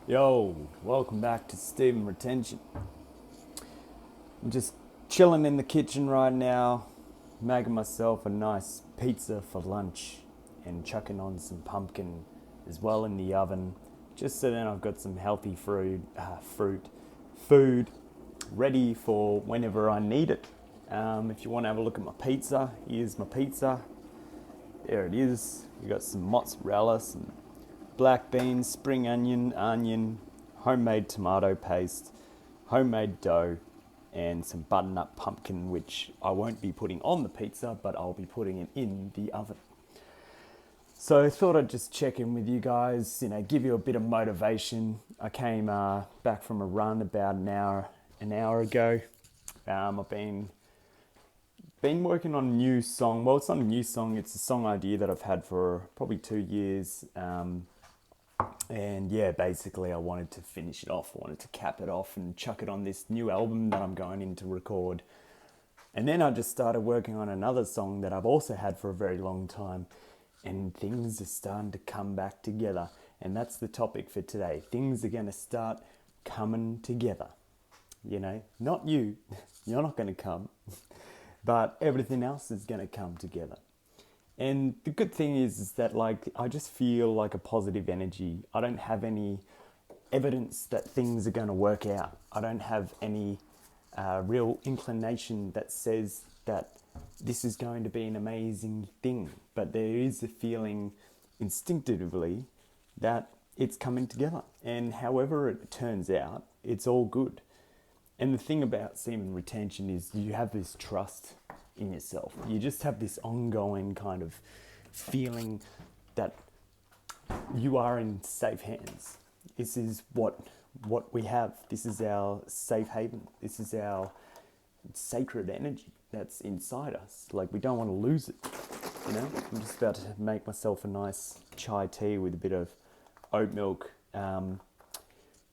Yo, welcome back to Semen Retention. I'm just chilling in the kitchen right now, making myself a nice pizza for lunch and chucking on some pumpkin as well in the oven, just so then I've got some healthy food ready for whenever I need it. If you want to have a look at my pizza, here's my pizza. There it is. We got some mozzarella, some black beans, spring onion, homemade tomato paste, homemade dough, and some butternut pumpkin, which I won't be putting on the pizza, but I'll be putting it in the oven. So I thought I'd just check in with you guys, give you a bit of motivation. I came back from a run about an hour ago. I've been working on a new song. Well, it's not a new song. It's a song idea that I've had for probably 2 years. And yeah, basically I wanted to finish it off. I wanted to cap it off and chuck it on this new album that I'm going in to record. And then I just started working on another song that I've also had for a very long time. And things are starting to come back together. And that's the topic for today. Things are going to start coming together. Not you. You're not going to come. But everything else is going to come together. And the good thing is that I just feel like a positive energy. I don't have any evidence that things are going to work out. I don't have any real inclination that says that this is going to be an amazing thing. But there is a feeling instinctively that it's coming together. And however it turns out, it's all good. And the thing about semen retention is you have this trust in yourself. You just have this ongoing kind of feeling that you are in safe hands. This is what we have. This is our safe haven. This is our sacred energy that's inside us. We don't want to lose it. I'm just about to make myself a nice chai tea with a bit of oat milk.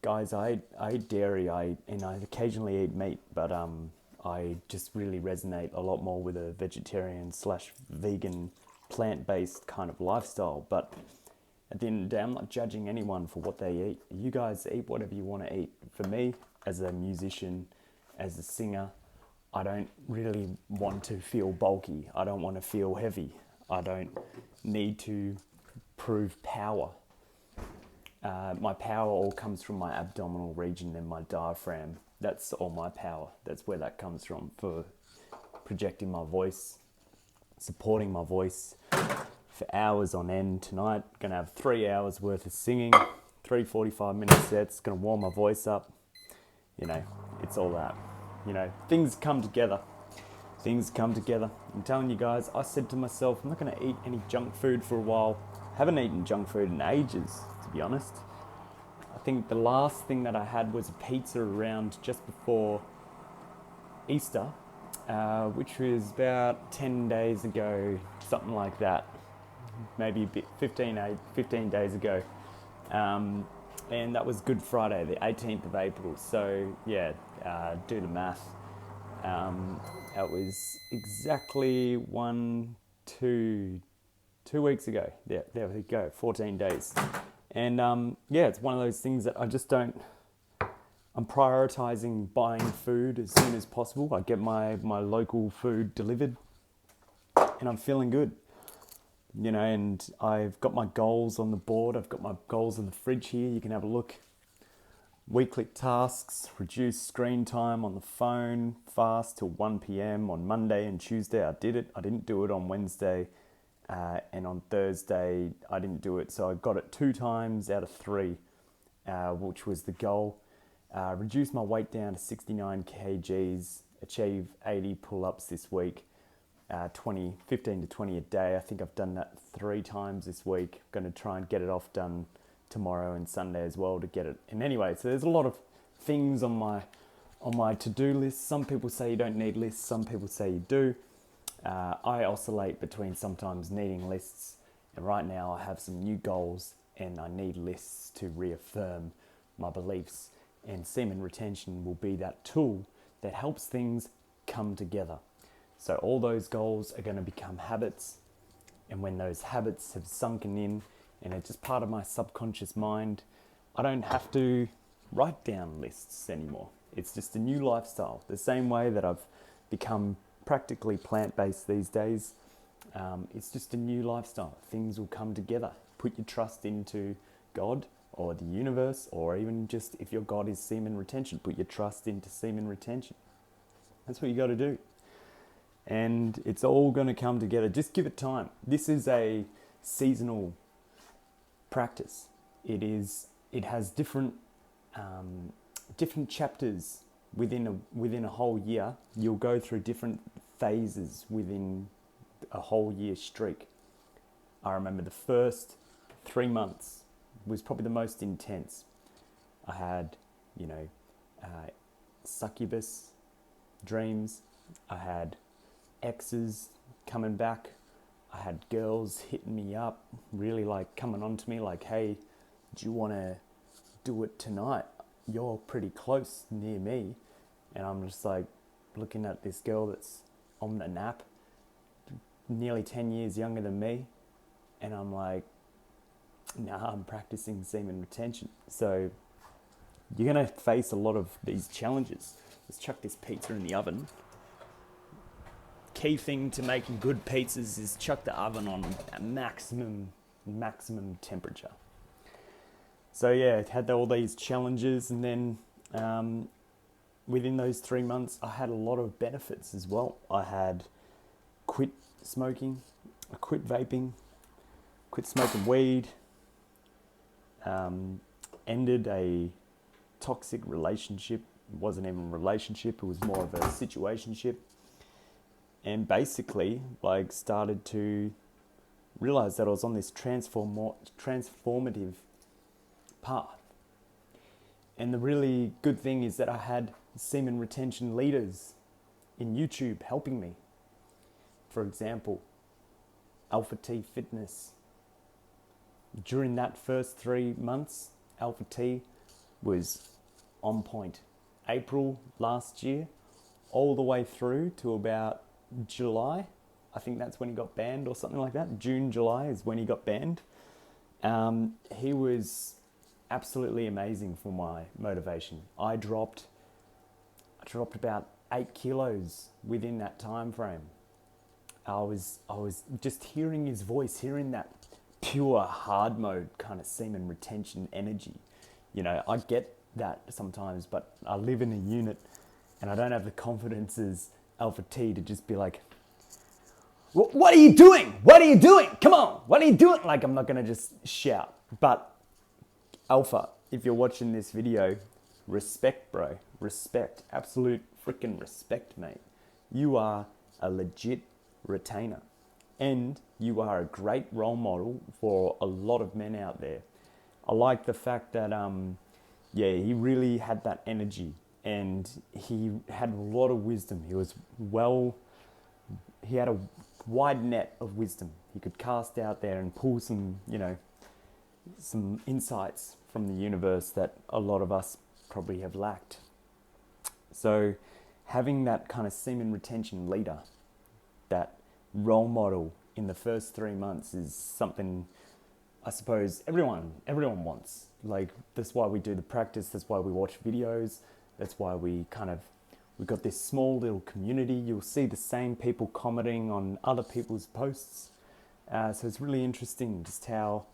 Guys, I eat dairy, and I occasionally eat meat, but I just really resonate a lot more with a vegetarian / vegan plant-based kind of lifestyle. But at the end of the day, I'm not judging anyone for what they eat. You guys eat whatever you want to eat. For me, as a musician, as a singer, I don't really want to feel bulky. I don't want to feel heavy. I don't need to prove power. My power all comes from my abdominal region and my diaphragm. That's all my power. That's where that comes from for projecting my voice, supporting my voice for hours on end. Tonight, going to have 3 hours worth of singing, 3 45-minute sets, going to warm my voice up. It's all that. Things come together. Things come together. I'm telling you guys, I said to myself, I'm not going to eat any junk food for a while. Haven't eaten junk food in ages, to be honest. I think the last thing that I had was a pizza around just before Easter, which was about 10 days ago, something like that. Maybe a bit, 15 days ago. And that was Good Friday, the 18th of April. So, yeah, do the math. That was exactly 2 weeks ago. Yeah, there we go, 14 days. And yeah, it's one of those things that I just don't. I'm prioritizing buying food as soon as possible. I get my local food delivered, and I'm feeling good. And I've got my goals on the board. I've got my goals in the fridge here. You can have a look. Weekly tasks: reduce screen time on the phone fast till 1 p.m. on Monday and Tuesday. I did it. I didn't do it on Wednesday. And on Thursday, I didn't do it. So I got it 2 times out of 3, which was the goal. Reduce my weight down to 69 kgs, achieve 80 pull-ups this week, 15 to 20 a day. I think I've done that 3 times this week. I'm going to try and get it off done tomorrow and Sunday as well to get it. And anyway, so there's a lot of things on my to-do list. Some people say you don't need lists. Some people say you do. I oscillate between sometimes needing lists, and right now I have some new goals and I need lists to reaffirm my beliefs, and semen retention will be that tool that helps things come together. So all those goals are going to become habits, and when those habits have sunken in and it's just part of my subconscious mind, I don't have to write down lists anymore. It's just a new lifestyle. The same way that I've become practically plant-based these days, it's just a new lifestyle. Things will come together. Put your trust into God or the universe, or even just if your God is semen retention, put your trust into semen retention. That's what you got to do. And it's all going to come together. Just give it time. This is a seasonal practice. It has different chapters within a whole year. You'll go through different phases within a whole year streak. I remember the first 3 months was probably the most intense. I had, succubus dreams. I had exes coming back. I had girls hitting me up, really like coming on to me like, hey, do you want to do it tonight? You're pretty close near me. And I'm just like looking at this girl that's on the nap, nearly 10 years younger than me. And I'm like, nah, I'm practicing semen retention. So you're going to face a lot of these challenges. Let's chuck this pizza in the oven. Key thing to making good pizzas is chuck the oven on a maximum temperature. So yeah, it had all these challenges, and then within those 3 months, I had a lot of benefits as well. I had quit smoking, I quit vaping, quit smoking weed, ended a toxic relationship. It wasn't even a relationship, it was more of a situationship. And basically, like, started to realize that I was on this transformative path. And the really good thing is that I had semen retention leaders in YouTube helping me. For example, Alpha T Fitness. During that first 3 months, Alpha T was on point. April last year, all the way through to about July. I think that's when he got banned or something like that. June, July is when he got banned. He was absolutely amazing for my motivation. I dropped about 8 kilos within that time frame. I was just hearing his voice, hearing that pure hard mode kind of semen retention energy. I get that sometimes, but I live in a unit and I don't have the confidence as Alpha T to just be like, what are you doing? What are you doing? Come on, what are you doing? Like, I'm not going to just shout. But Alpha, if you're watching this video, respect, bro. Respect. Absolute freaking respect, mate. You are a legit retainer. And you are a great role model for a lot of men out there. I like the fact that, he really had that energy. And he had a lot of wisdom. He had a wide net of wisdom. He could cast out there and pull some insights from the universe that a lot of us probably have lacked. So having that kind of semen retention leader, that role model in the first 3 months is something I suppose everyone wants. Like, that's why we do the practice, that's why we watch videos, that's why we've got this small little community. You'll see the same people commenting on other people's posts. So it's really interesting just how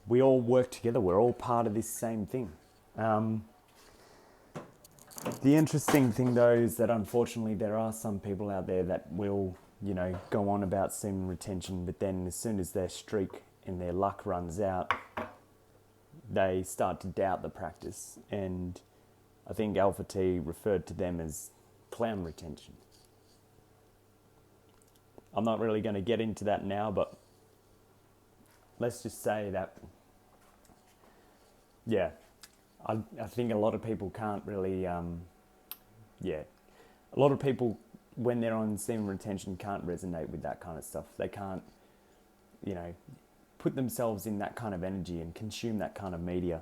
we all work together. We're all part of this same thing. The interesting thing though is that unfortunately there are some people out there that will, go on about semen retention, but then as soon as their streak and their luck runs out, they start to doubt the practice. And I think Alpha T referred to them as clown retention. I'm not really going to get into that now, but let's just say that, I think a lot of people can't really, a lot of people when they're on semen retention can't resonate with that kind of stuff. They can't, put themselves in that kind of energy and consume that kind of media.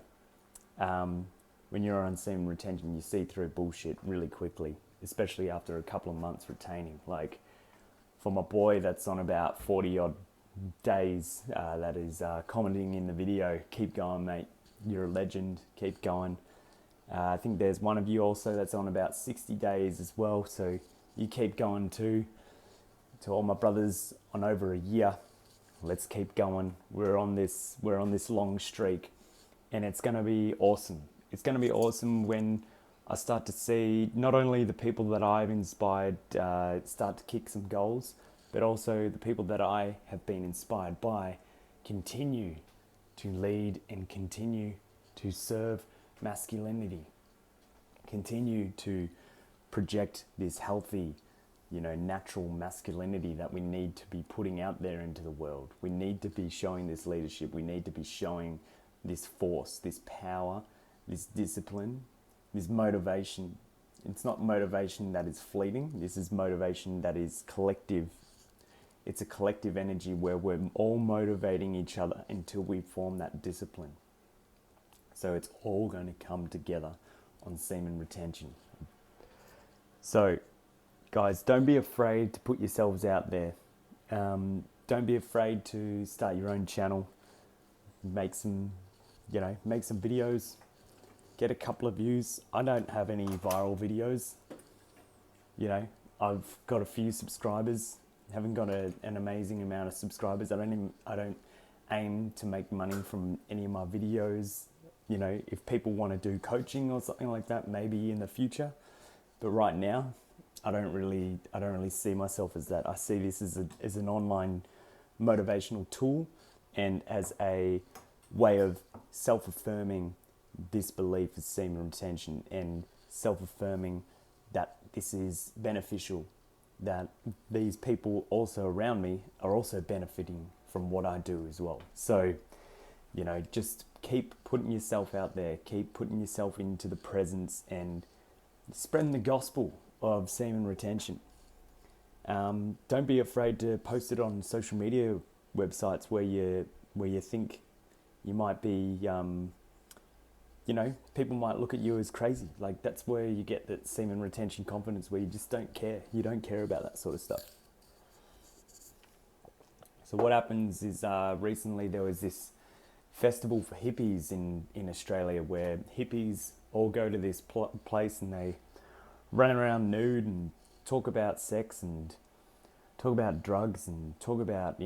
When you're on semen retention, you see through bullshit really quickly, especially after a couple of months retaining. Like, for my boy that's on about 40 odd days, that is commenting in the video, keep going, mate. You're a legend. Keep going. I think there's one of you also that's on about 60 days as well. So you keep going too. To all my brothers on over a year, let's keep going. We're on this long streak, and it's going to be awesome. It's going to be awesome when I start to see not only the people that I've inspired start to kick some goals, but also the people that I have been inspired by continue to lead and continue to serve masculinity, continue to project this healthy, natural masculinity that we need to be putting out there into the world. We need to be showing this leadership. We need to be showing this force, this power, this discipline, this motivation. It's not motivation that is fleeting. This is motivation that is collective. It's a collective energy where we're all motivating each other until we form that discipline. So it's all going to come together on semen retention. So, guys, don't be afraid to put yourselves out there. Don't be afraid to start your own channel. Make some videos. Get a couple of views. I don't have any viral videos. I've got a few subscribers. Haven't got an amazing amount of subscribers. I don't aim to make money from any of my videos. If people want to do coaching or something like that, maybe in the future. But right now, I don't really see myself as that. I see this as an online motivational tool and as a way of self-affirming this belief of semen retention and self-affirming that this is beneficial, that these people also around me are also benefiting from what I do as well. So, just keep putting yourself out there, keep putting yourself into the presence and spreading the gospel of semen retention. Don't be afraid to post it on social media websites where you think you might be, people might look at you as crazy. Like, that's where you get that semen retention confidence, where you just don't care. You don't care about that sort of stuff. So what happens is recently there was this festival for hippies in Australia, where hippies all go to this place and they run around nude and talk about sex and talk about drugs and talk about,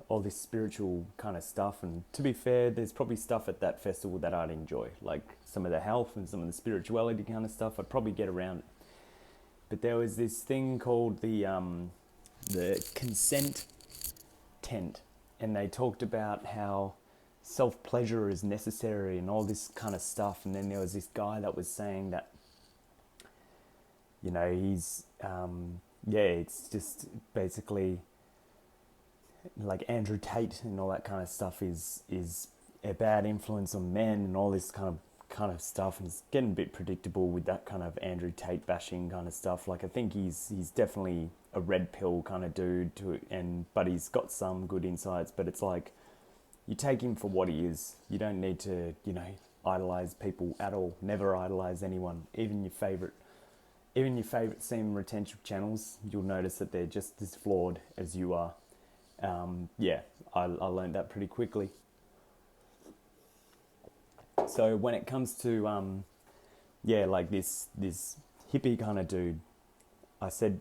all this spiritual kind of stuff. And to be fair, there's probably stuff at that festival that I'd enjoy, like some of the health and some of the spirituality kind of stuff. I'd probably get around it. But there was this thing called the consent tent, and they talked about how self-pleasure is necessary and all this kind of stuff. And then there was this guy that was saying that, he's, it's just basically like Andrew Tate and all that kind of stuff is a bad influence on men and all this kind of stuff. And it's getting a bit predictable with that kind of Andrew Tate bashing kind of stuff. Like, I think he's definitely a red pill kind of dude but he's got some good insights. But it's like, you take him for what he is. You don't need to, idolize people at all. Never idolize anyone, even your favorite semen retention channels. You'll notice that they're just as flawed as you are. I learned that pretty quickly. So when it comes to, like this hippie kind of dude, I said,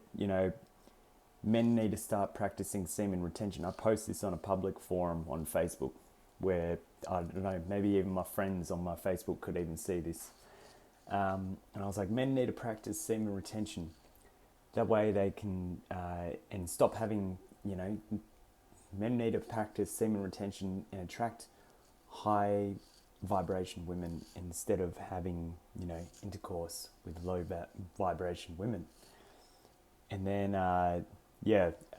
men need to start practicing semen retention. I post this on a public forum on Facebook where, I don't know, maybe even my friends on my Facebook could even see this. And I was like, men need to practice semen retention. That way they can, and stop having, men need to practice semen retention and attract high vibration women instead of having, intercourse with low vibration women. And then,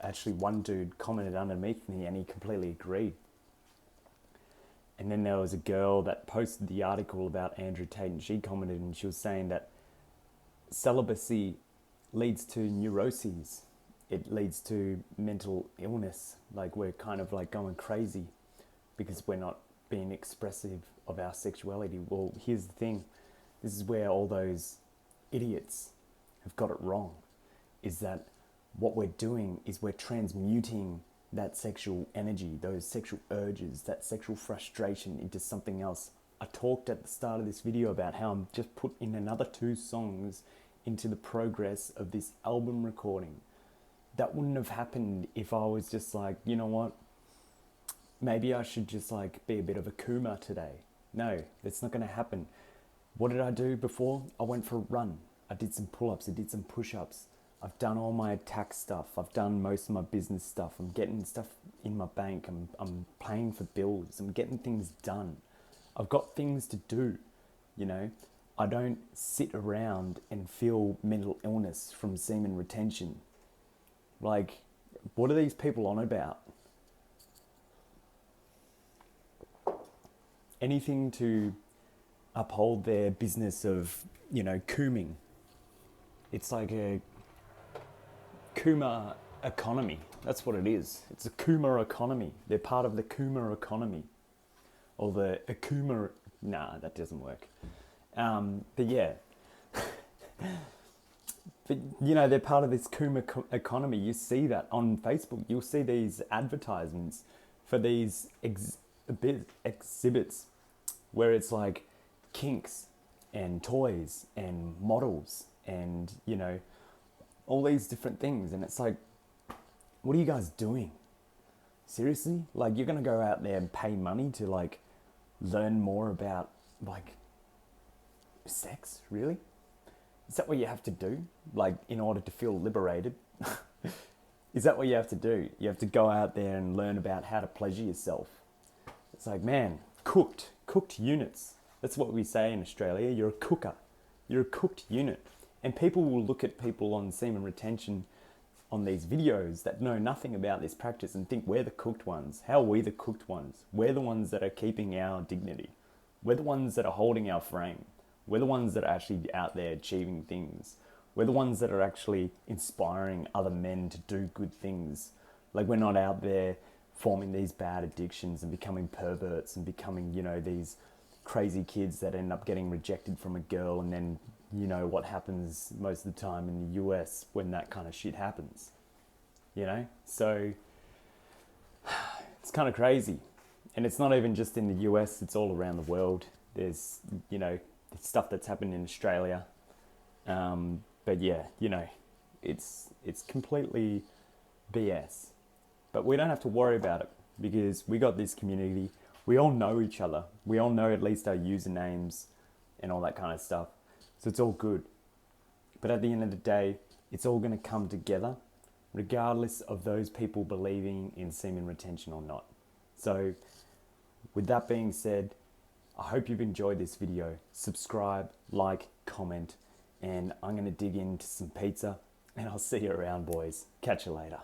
actually one dude commented underneath me and he completely agreed. And then there was a girl that posted the article about Andrew Tate, and she commented and she was saying that celibacy leads to neuroses. It leads to mental illness. Like, we're kind of like going crazy because we're not being expressive of our sexuality. Well, here's the thing. This is where all those idiots have got it wrong, is that what we're doing is we're transmuting that sexual energy, those sexual urges, that sexual frustration into something else I talked at the start of this video about how I'm just putting another 2 songs into the progress of this album recording. That wouldn't have happened if I was just like, you know what, maybe I should just like be a bit of a Kuma today. No, that's not going to happen. What did I do before? I went for a run. I did some pull-ups, I did some push-ups. I've done all my tax stuff. I've done most of my business stuff. I'm getting stuff in my bank. I'm paying for bills. I'm getting things done. I've got things to do, you know. I don't sit around and feel mental illness from semen retention. Like, what are these people on about? Anything to uphold their business of, you know, cooming. It's like a Kuma Economy. That's what it is. It's a Kuma Economy. They're part of the Kuma Economy. Or the Akuma... Nah, that doesn't work. But yeah. But, you know, they're part of this Kuma Economy. You see that on Facebook. You'll see these advertisements for these exhibits where it's like kinks and toys and models and, you know, all these different things. And it's like, what are you guys doing? Seriously? Like, you're going to go out there and pay money to, like, learn more about, like, sex? Really? Is that what you have to do? Like, in order to feel liberated? Is that what you have to do? You have to go out there and learn about how to pleasure yourself. It's like, man, cooked units. That's what we say in Australia. You're a cooker. You're a cooked unit. And people will look at people on semen retention on these videos that know nothing about this practice and think we're the cooked ones. How are we the cooked ones? We're the ones that are keeping our dignity. We're the ones that are holding our frame. We're the ones that are actually out there achieving things. We're the ones that are actually inspiring other men to do good things. Like, we're not out there forming these bad addictions and becoming perverts and becoming, you know, these crazy kids that end up getting rejected from a girl, and then, you know, what happens most of the time in the US when that kind of shit happens, you know? So it's kind of crazy. And it's not even just in the US, it's all around the world. There's, you know, stuff that's happened in Australia. But yeah, you know, it's completely BS. But we don't have to worry about it because we got this community. We all know each other. We all know at least our usernames and all that kind of stuff. So it's all good. But at the end of the day, it's all going to come together regardless of those people believing in semen retention or not. So with that being said, I hope you've enjoyed this video. Subscribe, like, comment, and I'm going to dig into some pizza, and I'll see you around, boys. Catch you later.